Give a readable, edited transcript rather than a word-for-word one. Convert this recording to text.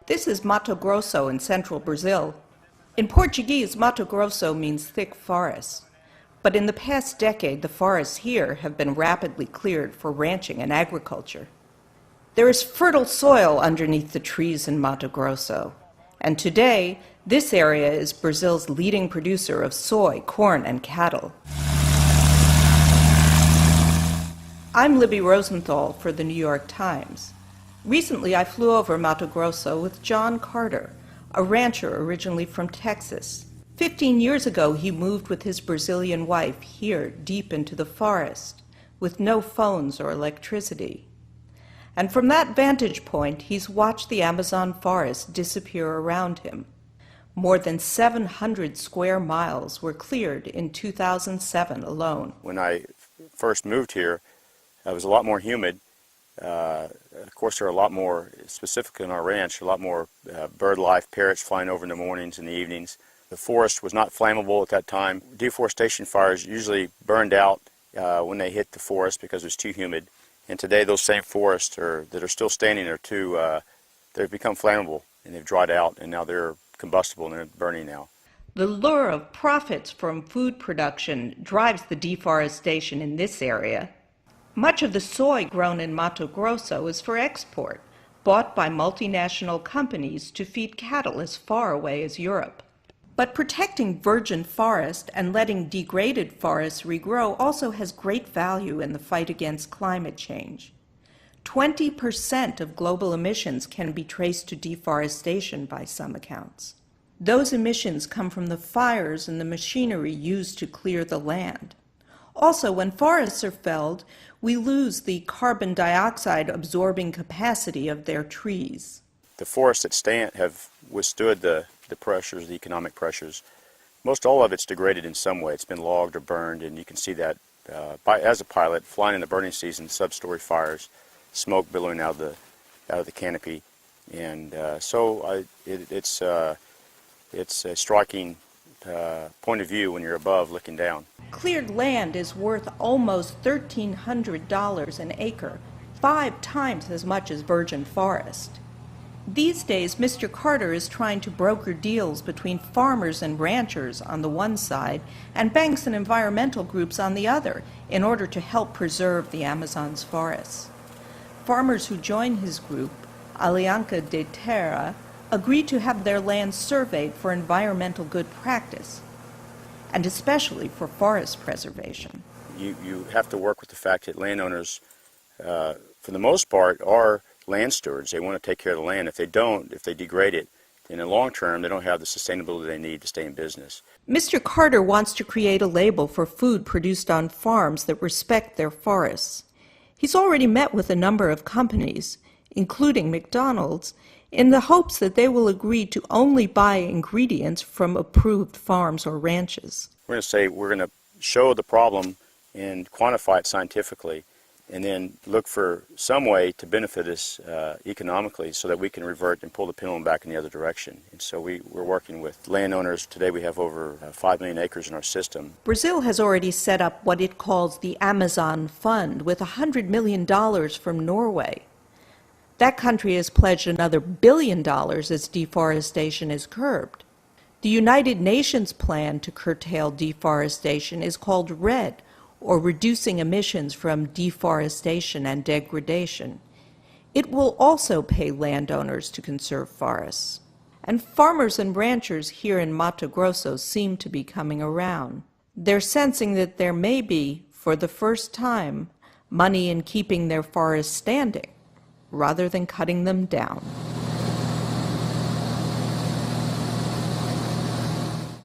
This is Mato Grosso in central Brazil. In Portuguese, Mato Grosso means thick forest. But in the past decade, the forests here have been rapidly cleared for ranching and agriculture. There is fertile soil underneath the trees in Mato Grosso. And today, this area is Brazil's leading producer of soy, corn, and cattle. I'm Libby Rosenthal for the New York Times. Recently, I flew over Mato Grosso with John Carter, a rancher originally from Texas. 15 years ago, he moved with his Brazilian wife here, deep into the forest, with no phones or electricity. And from that vantage point, he's watched the Amazon forest disappear around him. More than 700 square miles were cleared in 2007 alone. When I first moved here, it was a lot more humid. Of course, there are a lot more, specifically on our ranch, a lot more bird life, parrots flying over in the mornings and the evenings. The forest was not flammable at that time. Deforestation fires usually burned out when they hit the forest because it was too humid. And today, those same forests that are still standing they've become flammable and they've dried out, and now they're combustible and they're burning now. The lure of profits from food production drives the deforestation in this area. Much of the soy grown in Mato Grosso is for export, bought by multinational companies to feed cattle as far away as Europe. But protecting virgin forest and letting degraded forests regrow also has great value in the fight against climate change. 20% of global emissions can be traced to deforestation by some accounts. Those emissions come from the fires and the machinery used to clear the land. Also, when forests are felled, we lose the carbon dioxide absorbing capacity of their trees. The forests that stand have withstood the pressures, the economic pressures. Most all of it's degraded in some way. It's been logged or burned, and you can see that as a pilot, flying in the burning season, sub-story fires, smoke billowing out of the canopy, and it's a striking point of view when you're above looking down. Cleared land is worth almost $1,300 an acre, 5 times as much as virgin forest. These days, Mr. Carter is trying to broker deals between farmers and ranchers on the one side and banks and environmental groups on the other in order to help preserve the Amazon's forests. Farmers who join his group, Aliança de Terra, agreed to have their land surveyed for environmental good practice, and especially for forest preservation. You have to work with the fact that landowners, for the most part, are land stewards. They want to take care of the land. If they don't, if they degrade it, in the long term, they don't have the sustainability they need to stay in business. Mr. Carter wants to create a label for food produced on farms that respect their forests. He's already met with a number of companies, including McDonald's, in the hopes that they will agree to only buy ingredients from approved farms or ranches. We're going to show the problem and quantify it scientifically, and then look for some way to benefit us economically so that we can revert and pull the pendulum back in the other direction. And so we're working with landowners. Today we have over 5 million acres in our system. Brazil has already set up what it calls the Amazon Fund with $100 million from Norway. That country has pledged another $1 billion as deforestation is curbed. The United Nations plan to curtail deforestation is called REDD, or Reducing Emissions from Deforestation and Degradation. It will also pay landowners to conserve forests. And farmers and ranchers here in Mato Grosso seem to be coming around. They're sensing that there may be, for the first time, money in keeping their forests standing, rather than cutting them down.